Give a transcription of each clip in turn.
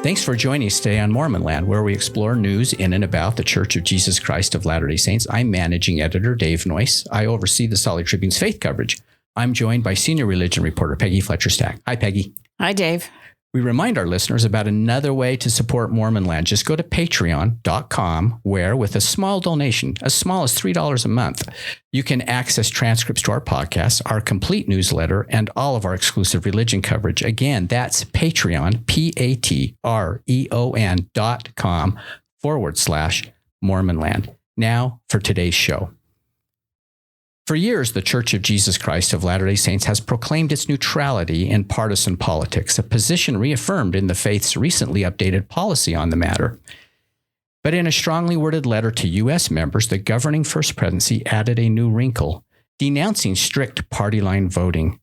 Thanks for joining us today on Mormon Land, where we explore news in and about the Church of Jesus Christ of Latter-day Saints. I'm Managing Editor Dave Noyce. I oversee the Salt Lake Tribune's faith coverage. I'm joined by Senior Religion Reporter Peggy Fletcher-Stack. Hi, Peggy. Hi, Dave. We remind our listeners about another way to support Mormon Land. Just go to patreon.com, where with a small donation, as small as $3 a month, you can access transcripts to our podcast, our complete newsletter, and all of our exclusive religion coverage. Again, that's Patreon, patreon.com/Mormon Land. Now for today's show. For years, the Church of Jesus Christ of Latter-day Saints has proclaimed its neutrality in partisan politics, a position reaffirmed in the faith's recently updated policy on the matter. But in a strongly worded letter to U.S. members, the governing First Presidency added a new wrinkle, denouncing strict party line voting.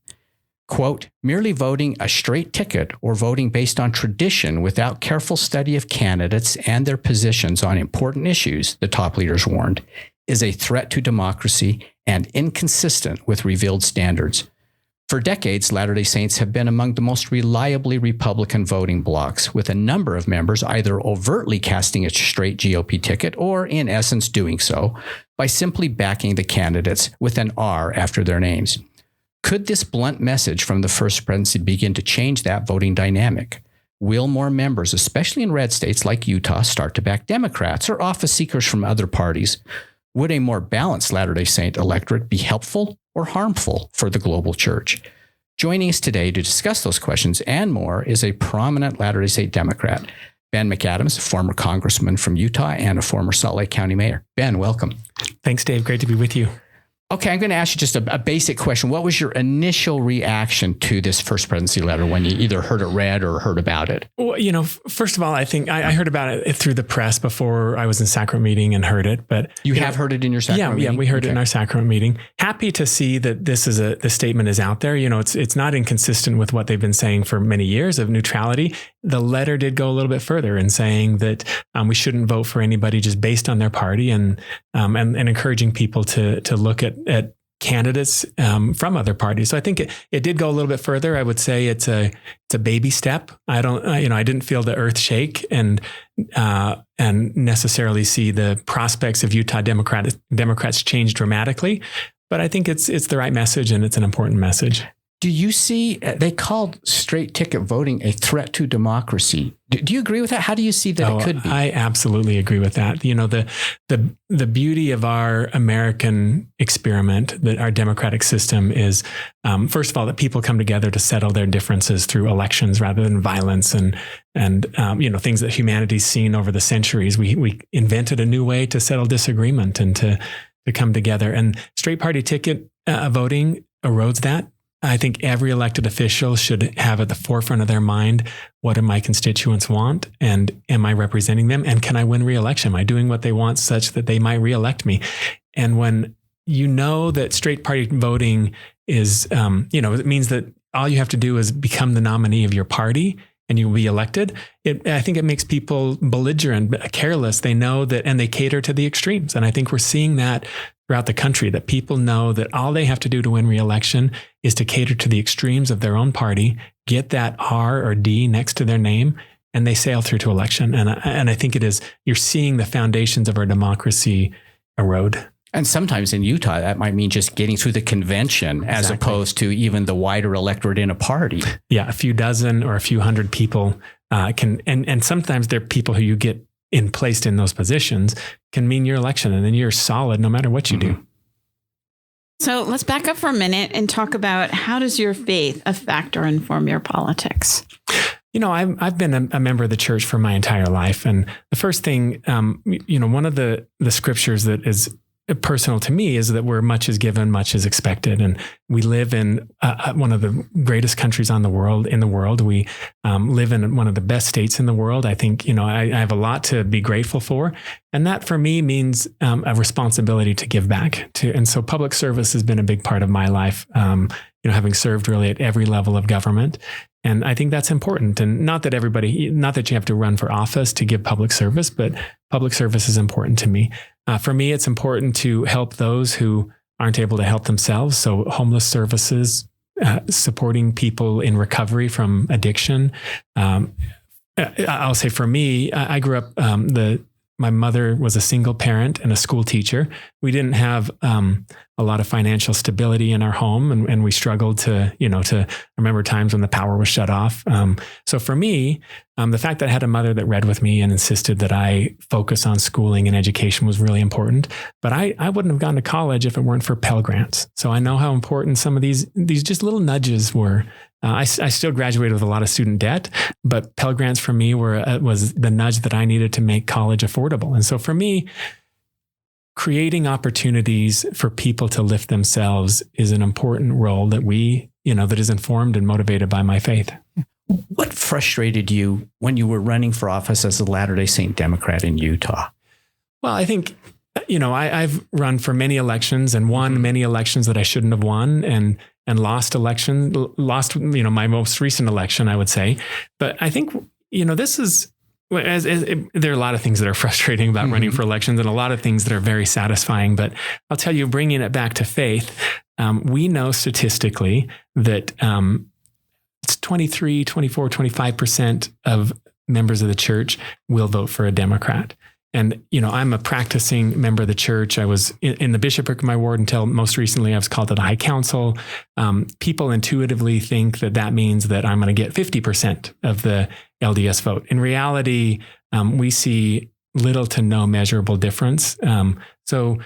Quote, merely voting a straight ticket or voting based on tradition without careful study of candidates and their positions on important issues, the top leaders warned, is a threat to democracy and inconsistent with revealed standards. For decades, Latter-day Saints have been among the most reliably Republican voting blocs, with a number of members either overtly casting a straight GOP ticket or, in essence, doing so by simply backing the candidates with an R after their names. Could this blunt message from the First Presidency begin to change that voting dynamic? Will more members, especially in red states like Utah, start to back Democrats or office seekers from other parties? Would a more balanced Latter-day Saint electorate be helpful or harmful for the global church? Joining us today to discuss those questions and more is a prominent Latter-day Saint Democrat, Ben McAdams, a former congressman from Utah and a former Salt Lake County mayor. Ben, welcome. Thanks, Dave. Great to be with you. Okay, I'm going to ask you just a basic question. What was your initial reaction to this First Presidency letter when you either heard it read or heard about it? Well, first of all, I think I heard about it through the press before I was in sacrament meeting and heard it. But you have heard it in your sacrament meeting? Yeah, we heard it in our sacrament meeting. Happy to see that the statement is out there. It's not inconsistent with what they've been saying for many years of neutrality. The letter did go a little bit further in saying that we shouldn't vote for anybody just based on their party, and encouraging people to look at candidates from other parties. So I think it did go a little bit further. I would say it's a baby step. I didn't feel the earth shake and necessarily see the prospects of Utah Democrats change dramatically. But I think it's the right message, and it's an important message. Do you see, they called straight ticket voting a threat to democracy. Do you agree with that? How do you see that it could be? I absolutely agree with that. The beauty of our American experiment, that our democratic system is, first of all, that people come together to settle their differences through elections rather than violence and things that humanity's seen over the centuries. We invented a new way to settle disagreement and to come together. And straight party ticket voting erodes that. I think every elected official should have at the forefront of their mind, what do my constituents want? And am I representing them? And can I win re-election? Am I doing what they want such that they might re-elect me? And when you know that straight party voting is, it means that all you have to do is become the nominee of your party and you will be elected. I think it makes people belligerent, careless. They know that, and they cater to the extremes. And I think we're seeing that throughout the country, that people know that all they have to do to win re-election is to cater to the extremes of their own party, get that R or D next to their name, and they sail through to election. And I think you're seeing the foundations of our democracy erode. And sometimes in Utah, that might mean just getting through the convention as opposed to even the wider electorate in a party. Yeah, a few dozen or a few hundred people and sometimes they're people who you get placed in those positions can mean your election, and then you're solid no matter what you do. So let's back up for a minute and talk about, how does your faith affect or inform your politics? I've been a member of the church for my entire life. And the first thing, one of the scriptures that is personal to me is that where much is given, much is expected. And we live in one of the greatest countries in the world. We live in one of the best states in the world. I think, I have a lot to be grateful for. And that for me means a responsibility to give back to. And so public service has been a big part of my life, having served really at every level of government. And I think that's important. And not that you have to run for office to give public service, but public service is important to me. For me, it's important to help those who aren't able to help themselves. So homeless services, supporting people in recovery from addiction, I'll say for me, I grew up, my mother was a single parent and a school teacher. We didn't have a lot of financial stability in our home, and we struggled to remember times when the power was shut off. So for me, the fact that I had a mother that read with me and insisted that I focus on schooling and education was really important. But I wouldn't have gone to college if it weren't for Pell Grants. So I know how important some of these just little nudges were. I still graduated with a lot of student debt, but Pell Grants for me was the nudge that I needed to make college affordable. And so for me, creating opportunities for people to lift themselves is an important role that that is informed and motivated by my faith. What frustrated you when you were running for office as a Latter-day Saint Democrat in Utah? Well, I think, I've run for many elections and won many elections that I shouldn't have won, and lost my most recent election, I would say. But I think, this is, there are a lot of things that are frustrating about running for elections and a lot of things that are very satisfying. But I'll tell you, bringing it back to faith, we know statistically that it's 23, 24, 25% of members of the church will vote for a Democrat. And, I'm a practicing member of the church. I was in the bishopric of my ward until most recently I was called to the High Council. People intuitively think that means that I'm going to get 50% of the LDS vote. In reality, we see little to no measurable difference. So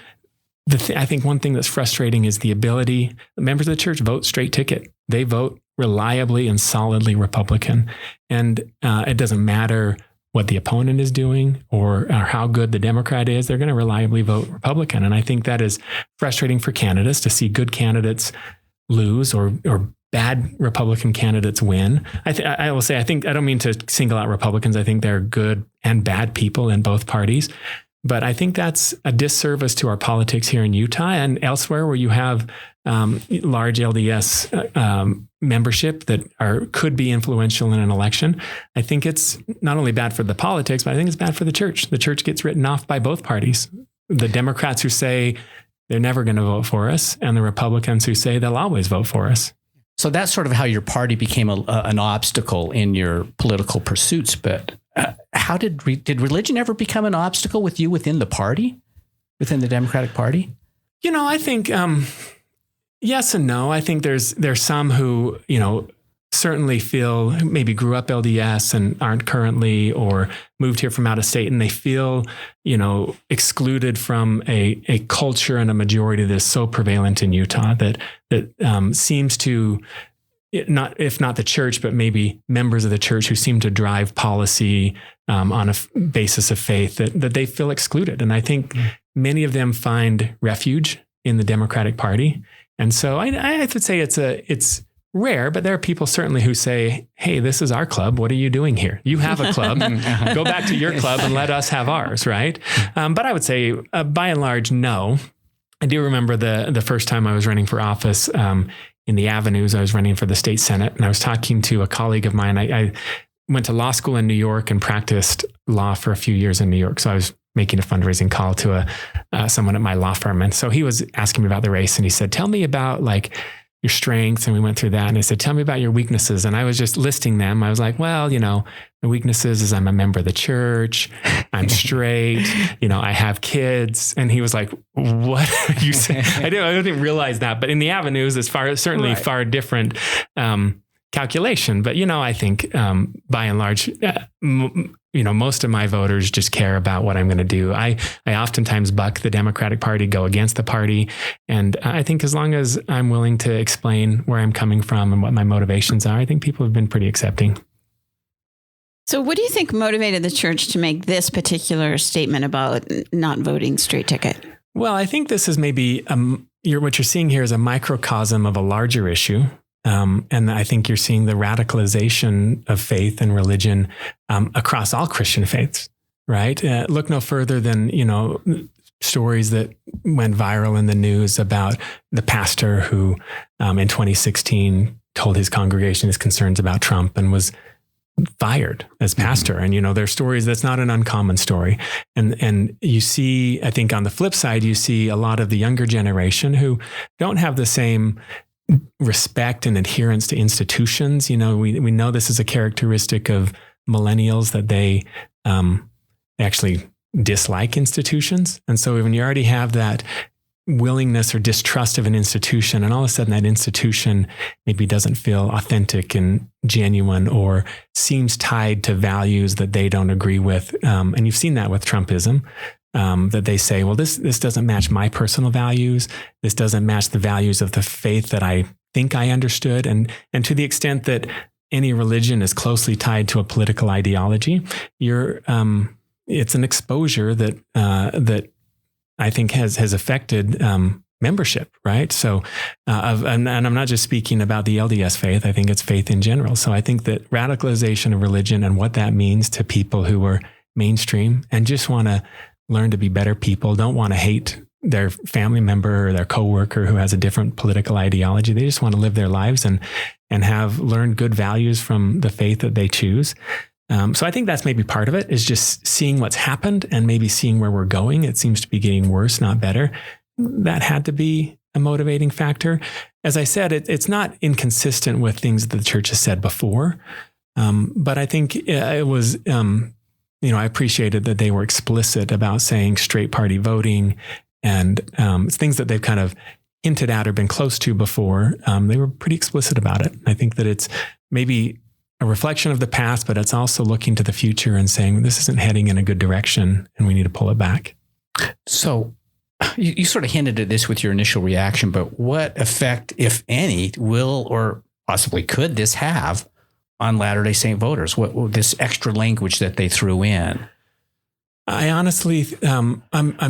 I think one thing that's frustrating is the ability, members of the church vote straight ticket. They vote reliably and solidly Republican. And it doesn't matter what the opponent is doing or how good the Democrat is, they're going to reliably vote Republican. And I think that is frustrating for candidates to see good candidates lose or bad Republican candidates win. I will say, I don't mean to single out Republicans. I think there are good and bad people in both parties. But I think that's a disservice to our politics here in Utah and elsewhere where you have large LDS membership that could be influential in an election. I think it's not only bad for the politics, but I think it's bad for the church. The church gets written off by both parties. The Democrats who say they're never going to vote for us, and the Republicans who say they'll always vote for us. So that's sort of how your party became an obstacle in your political pursuits. But how did religion ever become an obstacle with you within the party, within the Democratic Party? I think yes and no. I think there's some who certainly feel maybe grew up LDS and aren't currently, or moved here from out of state, and they feel excluded from a culture and a majority that is so prevalent in Utah that seems to, not if not the church, but maybe members of the church who seem to drive policy on a basis of faith that they feel excluded. And I think many of them find refuge in the Democratic Party. And so I would say it's rare, but there are people certainly who say, hey, this is our club. What are you doing here? You have a club. Go back to your club and let us have ours, right? But I would say, by and large, no. I do remember the first time I was running for office in the Avenues. I was running for the state Senate, and I was talking to a colleague of mine. I went to law school in New York and practiced law for a few years in New York. So I was making a fundraising call to someone at my law firm. And so he was asking me about the race, and he said, tell me about your strengths. And we went through that. And I said, tell me about your weaknesses. And I was just listing them. I was like, well, the weaknesses is I'm a member of the church. I'm straight. I have kids. And he was like, what are you saying? I didn't realize that. But in the Avenues, it's certainly far different calculation. But, I think by and large, most of my voters just care about what I'm going to do. I oftentimes buck the Democratic Party, go against the party. And I think as long as I'm willing to explain where I'm coming from and what my motivations are, I think people have been pretty accepting. So what do you think motivated the church to make this particular statement about not voting straight ticket? Well, I think this is maybe what you're seeing here is a microcosm of a larger issue. And I think you're seeing the radicalization of faith and religion across all Christian faiths, right? Look no further than, stories that went viral in the news about the pastor who in 2016 told his congregation his concerns about Trump and was fired as pastor. And, there's stories that's not an uncommon story. And you see, I think on the flip side, you see a lot of the younger generation who don't have the same respect and adherence to institutions. We know this is a characteristic of millennials that they actually dislike institutions. And so when you already have that willingness or distrust of an institution, and all of a sudden that institution maybe doesn't feel authentic and genuine or seems tied to values that they don't agree with. And you've seen that with Trumpism, that they say, well, this doesn't match my personal values. This doesn't match the values of the faith that I think I understood. And to the extent that any religion is closely tied to a political ideology, it's an exposure that I think has affected membership, right? So, and I'm not just speaking about the LDS faith. I think it's faith in general. So I think that radicalization of religion and what that means to people who are mainstream and just want to learn to be better people, don't want to hate their family member or their coworker who has a different political ideology. They just want to live their lives and have learned good values from the faith that they choose. So I think that's maybe part of it, is just seeing what's happened and maybe seeing where we're going. It seems to be getting worse, not better. That had to be a motivating factor. As I said, it's not inconsistent with things that the church has said before. But I think it was, I appreciated that they were explicit about saying straight party voting and things that they've kind of hinted at or been close to before. They were pretty explicit about it. I think that it's maybe a reflection of the past, but it's also looking to the future and saying this isn't heading in a good direction and we need to pull it back. So you sort of hinted at this with your initial reaction, but what effect, if any, will or possibly could this have on Latter-day Saint voters? What this extra language that they threw in? I honestly, I'm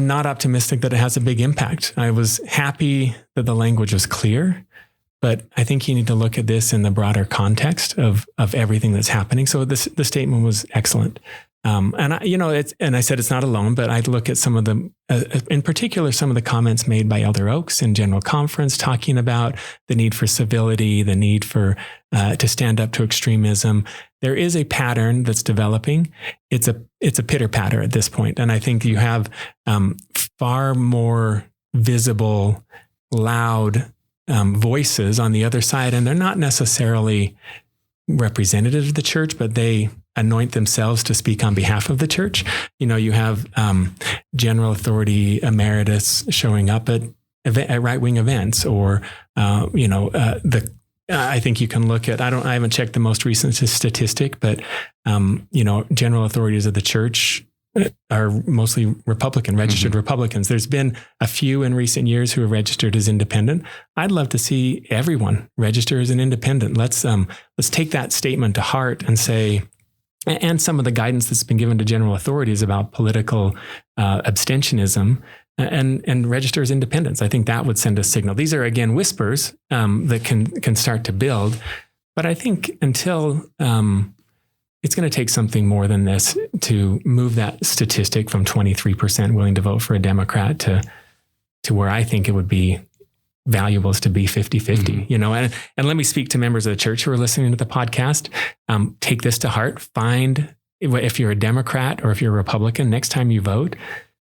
not optimistic that it has a big impact. I was happy that the language was clear, but I think you need to look at this in the broader context of everything that's happening. So the statement was excellent. And I said it's not alone, but I'd look at some of the, in particular, some of the comments made by Elder Oaks in General Conference, talking about the need for civility, the need for to stand up to extremism. There is a pattern that's developing. It's a pitter patter at this point, and I think you have far more visible, loud voices on the other side, and they're not necessarily representative of the church, but they anoint themselves to speak on behalf of the church. You have general authority emeritus showing up at right-wing events, or I think you can look at, I haven't checked the most recent statistic, but general authorities of the church are mostly Republican, registered Republicans. There's been a few in recent years who have registered as independent. I'd love to see everyone register as an independent. Let's take that statement to heart and say, and some of the guidance that's been given to general authorities about political abstentionism, and register as independents. I think that would send a signal. These are, again, whispers that can start to build. But I think until it's going to take something more than this to move that statistic from 23% willing to vote for a Democrat to where I think it would be valuable is to be 50-50, and let me speak to members of the church who are listening to the podcast. Take this to heart. Find, if you're a Democrat or if you're a Republican, next time you vote,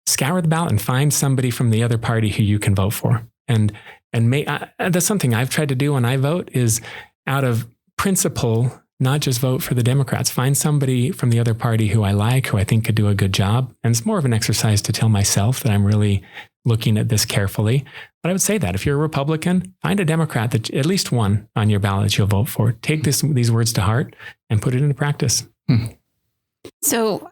scour the ballot and find somebody from the other party who you can vote for. And that's something I've tried to do when I vote, is out of principle, not just vote for the Democrats. Find somebody from the other party who I like, who I think could do a good job. And it's more of an exercise to tell myself that I'm really looking at this carefully. But I would say that if you're a Republican, find a Democrat, that at least one on your ballot you'll vote for. Take these words to heart and put it into practice. So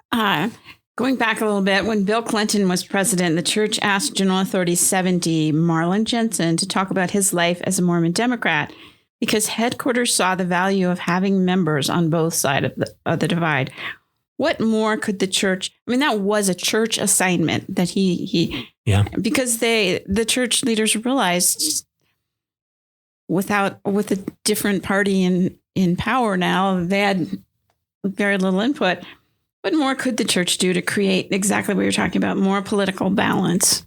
going back a little bit, when Bill Clinton was president, the church asked General Authority 70, Marlon Jensen, to talk about his life as a Mormon Democrat, because headquarters saw the value of having members on both sides of the divide. What more could the church? I mean, that was a church assignment that he because the church leaders realized with a different party in power now, they had very little input. What more could the church do to create exactly what you're talking about, more political balance?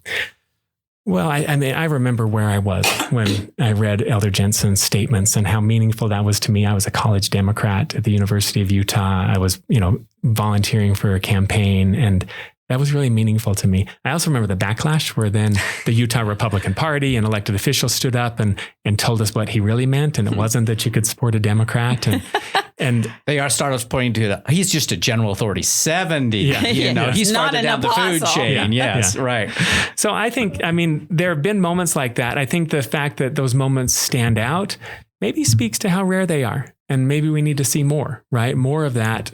Well, I remember where I was when I read Elder Jensen's statements and how meaningful that was to me. I was a college Democrat at the University of Utah. I was, volunteering for a campaign, and That was really meaningful to me. I also remember the backlash where then the Utah Republican Party and elected officials stood up and told us what he really meant. And it wasn't that you could support a Democrat. And they started pointing to he's just a general authority, 70, he's farther down the food chain. Right. So I think, there have been moments like that. I think the fact that those moments stand out maybe speaks to how rare they are. And maybe we need to see more, right? More of that,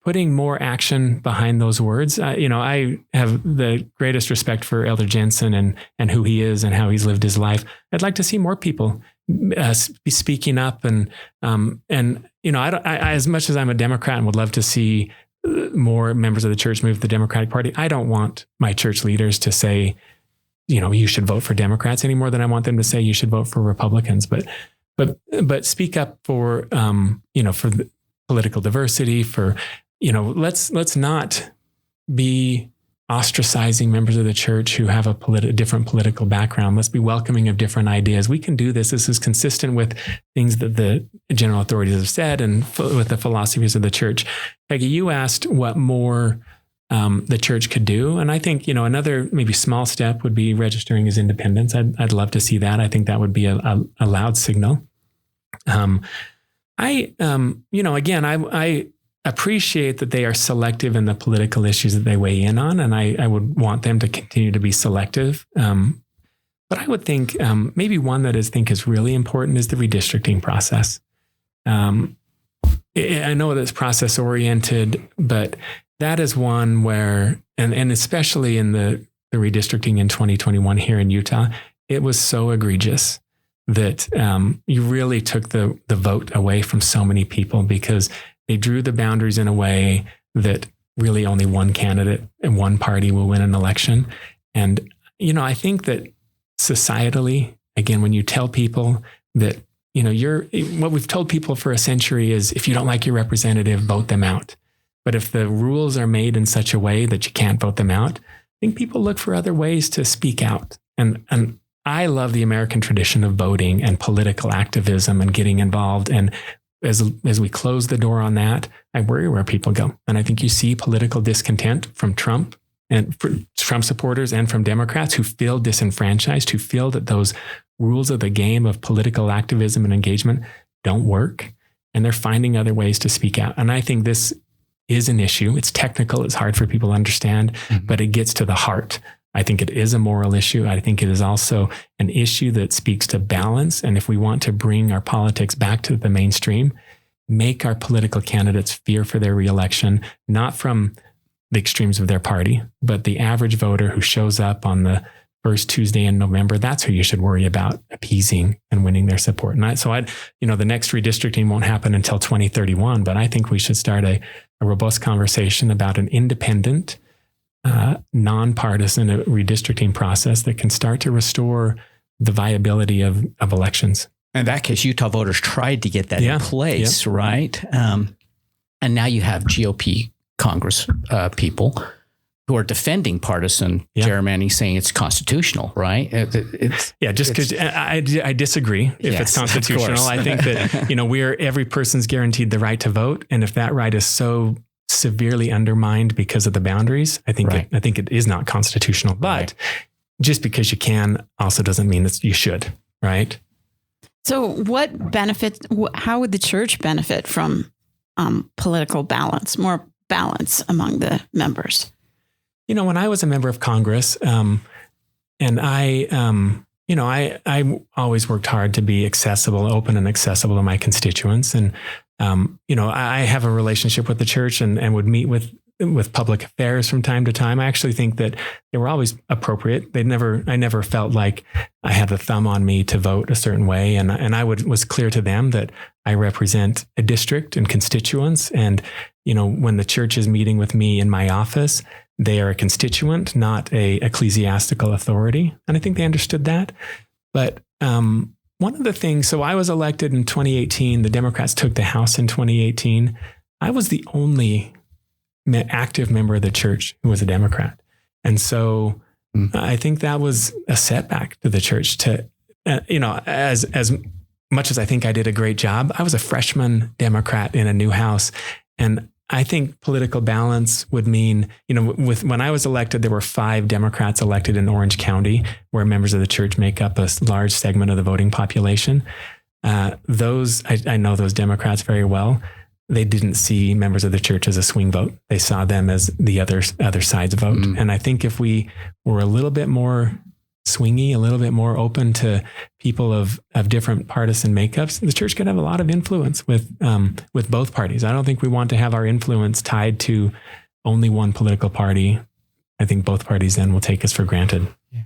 putting more action behind those words. I have the greatest respect for Elder Jensen and who he is and how he's lived his life. I'd like to see more people be speaking up and I, as much as I'm a Democrat and would love to see more members of the church move to the Democratic Party, I don't want my church leaders to say, you should vote for Democrats any more than I want them to say you should vote for Republicans. But speak up for for the political diversity, for let's not be ostracizing members of the church who have a different political background. Let's be welcoming of different ideas. We can do this. This is consistent with things that the general authorities have said and with the philosophies of the church. Peggy, you asked what more the church could do. And I think, another maybe small step would be registering as independents. I'd love to see that. I think that would be a loud signal. I appreciate that they are selective in the political issues that they weigh in on, and I would want them to continue to be selective. But I would think maybe one that I think is really important is the redistricting process. I know that it's process oriented, but that is one where, and especially in the redistricting in 2021 here in Utah, it was so egregious that you really took the vote away from so many people because they drew the boundaries in a way that really only one candidate and one party will win an election. And, I think that societally, again, when you tell people that, what we've told people for a century is if you don't like your representative, vote them out. But if the rules are made in such a way that you can't vote them out, I think people look for other ways to speak out. And I love the American tradition of voting and political activism and getting involved. And as we close the door on that, I worry where people go. And I think you see political discontent from Trump and Trump supporters and from Democrats who feel disenfranchised, who feel that those rules of the game of political activism and engagement don't work. And they're finding other ways to speak out. And I think this is an issue. It's technical. It's hard for people to understand, but it gets to the heart. I think it is a moral issue. I think it is also an issue that speaks to balance. And if we want to bring our politics back to the mainstream, make our political candidates fear for their reelection, not from the extremes of their party, but the average voter who shows up on the first Tuesday in November. That's who you should worry about appeasing and winning their support. And the next redistricting won't happen until 2031, but I think we should start a robust conversation about an independent, nonpartisan redistricting process that can start to restore the viability of elections. In that case, Utah voters tried to get that in place, right? And now you have GOP Congress people who are defending partisan gerrymandering, saying it's constitutional, right? Just because I disagree if it's constitutional. I think that, every person's guaranteed the right to vote. And if that right is so severely undermined because of the boundaries, I think it is not constitutional. But just because you can also doesn't mean that you should, right? So what benefits, how would the church benefit from political balance, more balance among the members? When I was a member of Congress, and I always worked hard to be open and accessible to my constituents. And, I have a relationship with the church and would meet with public affairs from time to time. I actually think that they were always appropriate. I never felt like I had the thumb on me to vote a certain way. And I was clear to them that I represent a district and constituents. And, when the church is meeting with me in my office, they are a constituent, not a ecclesiastical authority. And I think they understood that. But one of the things, so I was elected in 2018. The Democrats took the House in 2018. I was the only active member of the church who was a Democrat. And so I think that was a setback to the church to, as much as I think I did a great job, I was a freshman Democrat in a new House. And I think political balance would mean, when I was elected, there were 5 Democrats elected in Orange County, where members of the church make up a large segment of the voting population. I know those Democrats very well. They didn't see members of the church as a swing vote. They saw them as the other side's vote. Mm. And I think if we were a little bit more swingy, a little bit more open to people of different partisan makeups, the church could have a lot of influence with both parties. I don't think we want to have our influence tied to only one political party. I think both parties then will take us for granted. Yeah.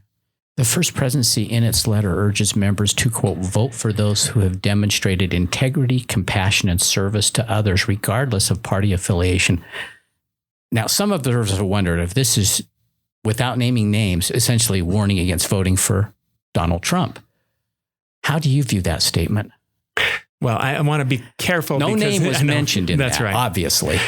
The First Presidency in its letter urges members to, quote, vote for those who have demonstrated integrity, compassion, and service to others, regardless of party affiliation. Now, some observers have wondered if this is, without naming names, essentially warning against voting for Donald Trump. How do you view that statement? Well, I want to be careful. No name was mentioned in that, right. Obviously.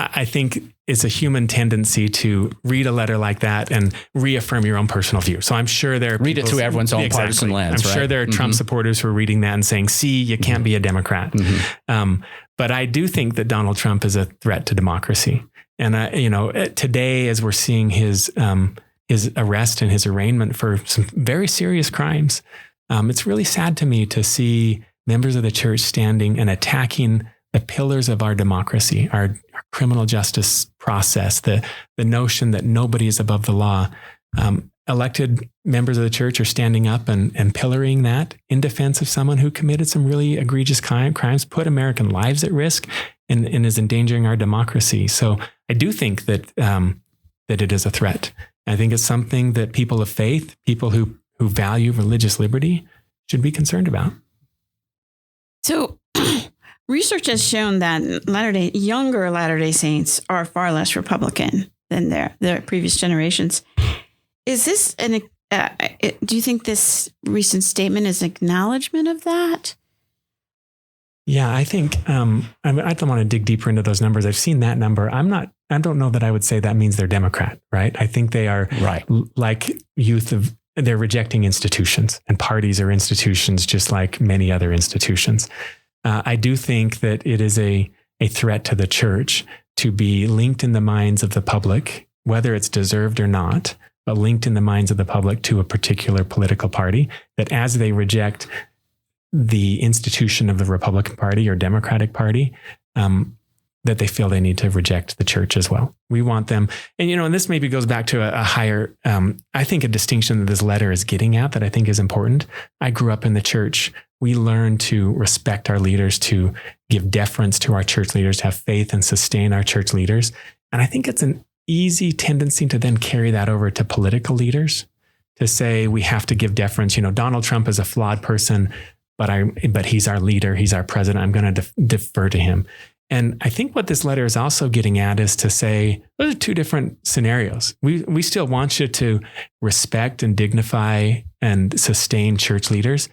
I think it's a human tendency to read a letter like that and reaffirm your own personal view. So I'm sure there are read it through everyone's own partisan lens. I'm sure there are Trump supporters who are reading that and saying, see, you can't be a Democrat. But I do think that Donald Trump is a threat to democracy. And, today, as we're seeing his arrest and his arraignment for some very serious crimes, it's really sad to me to see members of the church standing and attacking the pillars of our democracy, our criminal justice process, the notion that nobody is above the law. Elected members of the church are standing up and pillaring that in defense of someone who committed some really egregious crimes, put American lives at risk, and is endangering our democracy. So I do think that it is a threat. I think it's something that people of faith, people who value religious liberty, should be concerned about. So research has shown that younger Latter-day Saints are far less Republican than their previous generations. Is this do you think this recent statement is an acknowledgement of that? Yeah, I think I don't want to dig deeper into those numbers. I've seen that number. I don't know that I would say that means they're Democrat, right? I think they are like they're rejecting institutions, and parties are institutions just like many other institutions. I do think that it is a threat to the church to be linked in the minds of the public, whether it's deserved or not, but linked in the minds of the public to a particular political party, that as they reject the institution of the Republican Party or Democratic Party, that they feel they need to reject the church as well. We want them. And, this maybe goes back to a higher, I think a distinction that this letter is getting at that I think is important. I grew up in the church. We learn to respect our leaders, to give deference to our church leaders, to have faith and sustain our church leaders. And I think it's an easy tendency to then carry that over to political leaders, to say we have to give deference. Donald Trump is a flawed person, but he's our leader. He's our president. I'm going to defer to him. And I think what this letter is also getting at is to say, those are two different scenarios. We still want you to respect and dignify and sustain church leaders,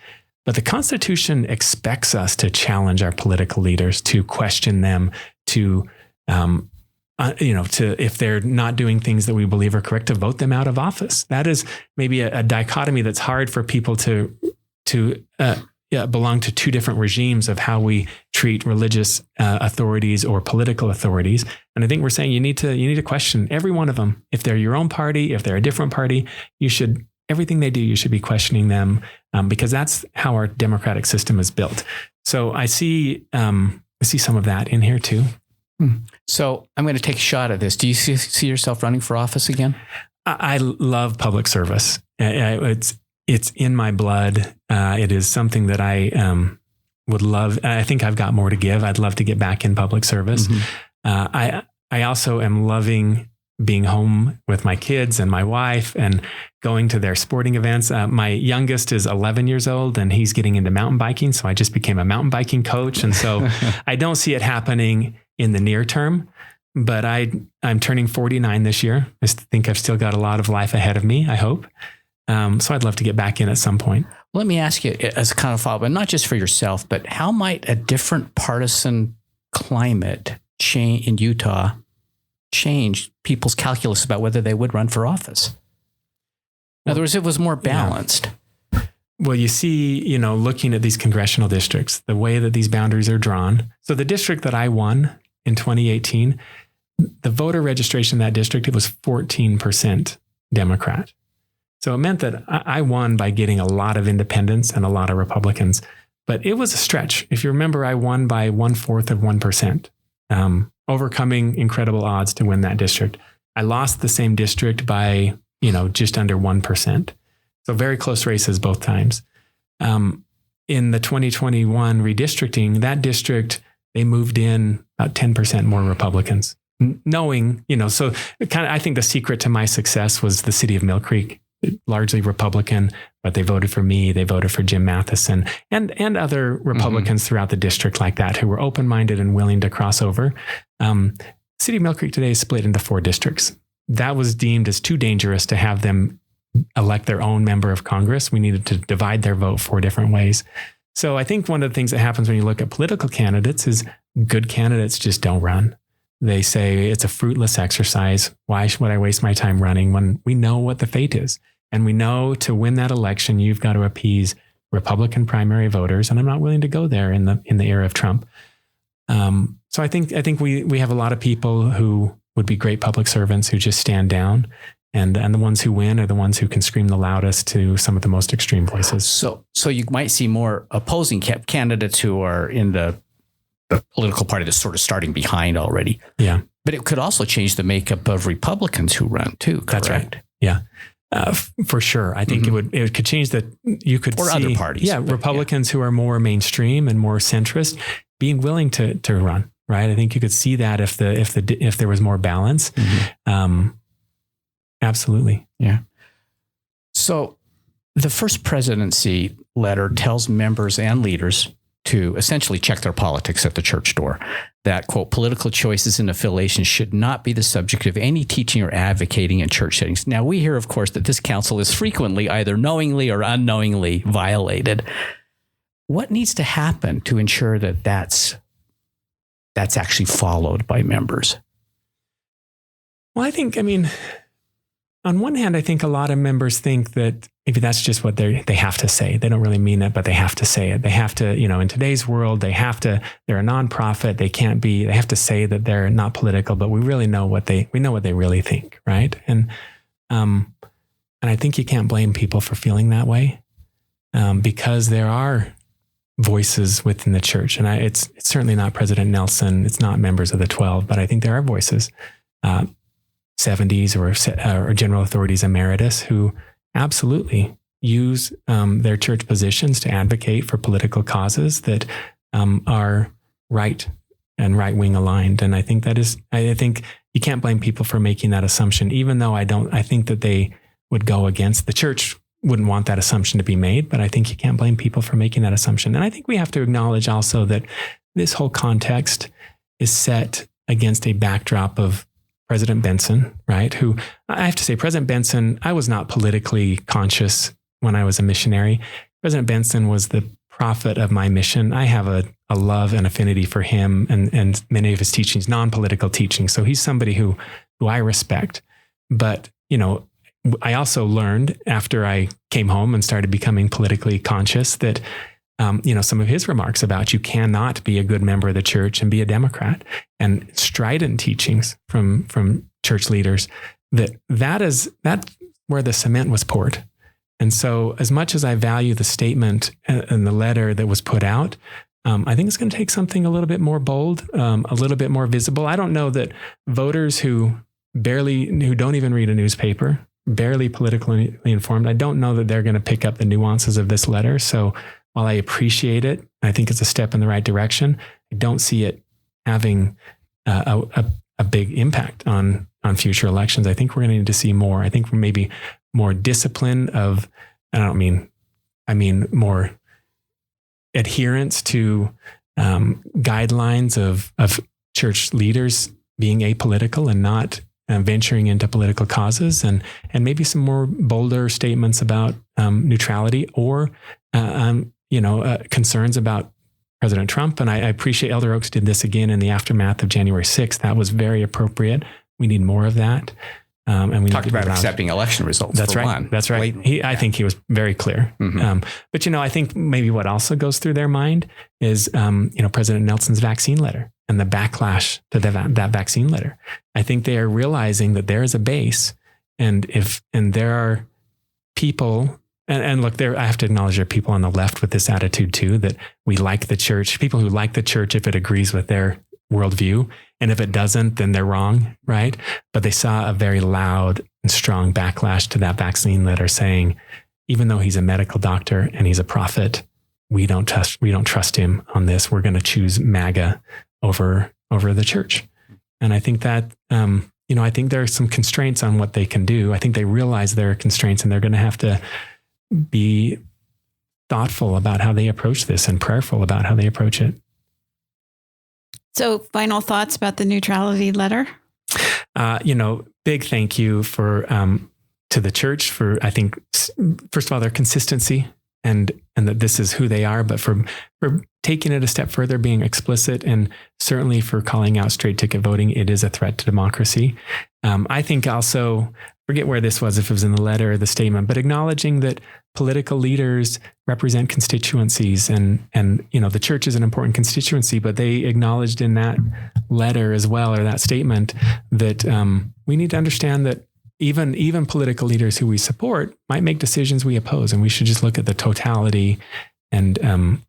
but the Constitution expects us to challenge our political leaders, to question them, to if they're not doing things that we believe are correct, to vote them out of office. That is maybe a dichotomy that's hard for people to belong to two different regimes of how we treat religious authorities or political authorities. And I think we're saying you need to question every one of them. If they're your own party, if they're a different party, everything they do, you should be questioning them, because that's how our democratic system is built. So I see some of that in here too. So I'm going to take a shot at this. Do you see yourself running for office again? I love public service. It's in my blood. It is something that I would love. I think I've got more to give. I'd love to get back in public service. I also am loving being home with my kids and my wife and going to their sporting events. My youngest is 11 years old and he's getting into mountain biking. So I just became a mountain biking coach. And so I don't see it happening in the near term, but I'm turning 49 this year. I think I've still got a lot of life ahead of me, I hope. So I'd love to get back in at some point. Let me ask you as a kind of follow-up, and not just for yourself, but how might a different partisan climate in Utah change people's calculus about whether they would run for office? In other words, it was more balanced. Yeah. Well, you see, looking at these congressional districts, the way that these boundaries are drawn. So the district that I won in 2018, the voter registration in that district, it was 14% Democrat. So it meant that I won by getting a lot of independents and a lot of Republicans. But it was a stretch. If you remember, I won by 1/4 of 1%, overcoming incredible odds to win that district. I lost the same district by, just under 1%. So very close races both times. In the 2021 redistricting, that district, they moved in about 10% more Republicans. Knowing, so I think the secret to my success was the city of Mill Creek, largely Republican, but they voted for me. They voted for Jim Matheson and other Republicans throughout the district like that who were open-minded and willing to cross over. City of Mill Creek today is split into 4 districts. That was deemed as too dangerous to have them elect their own member of Congress. We needed to divide their vote 4 different ways. So I think one of the things that happens when you look at political candidates is good candidates just don't run. They say it's a fruitless exercise. Why would I waste my time running when we know what the fate is? And we know to win that election, you've got to appease Republican primary voters. And I'm not willing to go there in the era of Trump. So I think we have a lot of people who would be great public servants who just stand down. And the ones who win are the ones who can scream the loudest to some of the most extreme voices. So you might see more opposing candidates who are in the political party that's sort of starting behind already. Yeah. But it could also change the makeup of Republicans who run too, correct? That's right. Yeah. For sure. I think it could change that. You could or see other parties. Yeah. Republicans who are more mainstream and more centrist being willing to run. Right. I think you could see that if there was more balance. Absolutely. Yeah. So the First Presidency letter tells members and leaders to essentially check their politics at the church door. That, quote, political choices and affiliations should not be the subject of any teaching or advocating in church settings. Now, we hear, of course, that this counsel is frequently either knowingly or unknowingly violated. What needs to happen to ensure that that's actually followed by members? Well, on one hand, I think a lot of members think that maybe that's just what they have to say. They don't really mean it, but they have to say it. They have to, in today's world, they're a nonprofit. They have to say that they're not political, but we really know what they really think. Right. And I think you can't blame people for feeling that way because there are voices within the church. And it's certainly not President Nelson. It's not members of the 12, but I think there are voices. 70s or general authorities emeritus who absolutely use their church positions to advocate for political causes that are right and right-wing aligned. And I think I think you can't blame people for making that assumption, even though I think that they would go against the church. Wouldn't want that assumption to be made, but I think you can't blame people for making that assumption. And I think we have to acknowledge also that this whole context is set against a backdrop of President Benson, right? Who I have to say, President Benson, I was not politically conscious when I was a missionary. President Benson was the prophet of my mission. I have a love and affinity for him and many of his teachings, non-political teachings. So he's somebody who I respect. But, I also learned after I came home and started becoming politically conscious that some of his remarks about you cannot be a good member of the church and be a Democrat, and strident teachings from church leaders that's where the cement was poured. And so as much as I value the statement and the letter that was put out, I think it's going to take something a little bit more bold, a little bit more visible. I don't know that voters who don't even read a newspaper, barely politically informed, I don't know that they're going to pick up the nuances of this letter. So while I appreciate it, I think it's a step in the right direction, I don't see it having a big impact on future elections. I think we're going to need to see more. I think maybe more discipline of, I mean more adherence to guidelines of church leaders being apolitical and not venturing into political causes, and maybe some more bolder statements about neutrality or concerns about President Trump. And I appreciate Elder Oaks did this again in the aftermath of January 6th. That was very appropriate. We need more of that. And we talked about accepting election results. That's right. One. That's right. I think he was very clear. But I think maybe what also goes through their mind is President Nelson's vaccine letter. and the backlash to that vaccine letter. I think they are realizing that there is a base, and there are people, and look, I have to acknowledge there are people on the left with this attitude too, that we like the church, people who like the church if it agrees with their worldview, and if it doesn't, then they're wrong, right? But they saw a very loud and strong backlash to that vaccine letter saying, even though he's a medical doctor and he's a prophet, we don't trust him on this. We're going to choose MAGA over the church. And I think that, I think there are some constraints on what they can do. I think they realize there are constraints, and they're going to have to be thoughtful about how they approach this and prayerful about how they approach it. So final thoughts about the neutrality letter? Big thank you to the church for, I think, first of all, their consistency and that this is who they are, but for taking it a step further, being explicit, and certainly for calling out straight ticket voting. It is a threat to democracy. I think also, forget where this was, if it was in the letter or the statement, but acknowledging that political leaders represent constituencies, and the church is an important constituency, but they acknowledged in that letter as well, or that statement, that we need to understand that even political leaders who we support might make decisions we oppose, and we should just look at the totality. And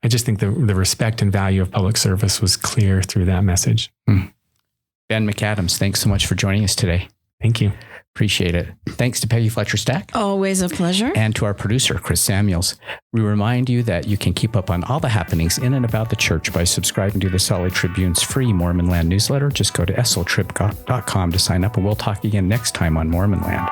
I just think the respect and value of public service was clear through that message. Ben McAdams, thanks so much for joining us today. Thank you. Appreciate it. Thanks to Peggy Fletcher Stack. Always a pleasure. And to our producer, Chris Samuels. We remind you that you can keep up on all the happenings in and about the church by subscribing to the Salt Lake Tribune's free Mormon Land newsletter. Just go to sltrib.com to sign up, and we'll talk again next time on Mormon Land.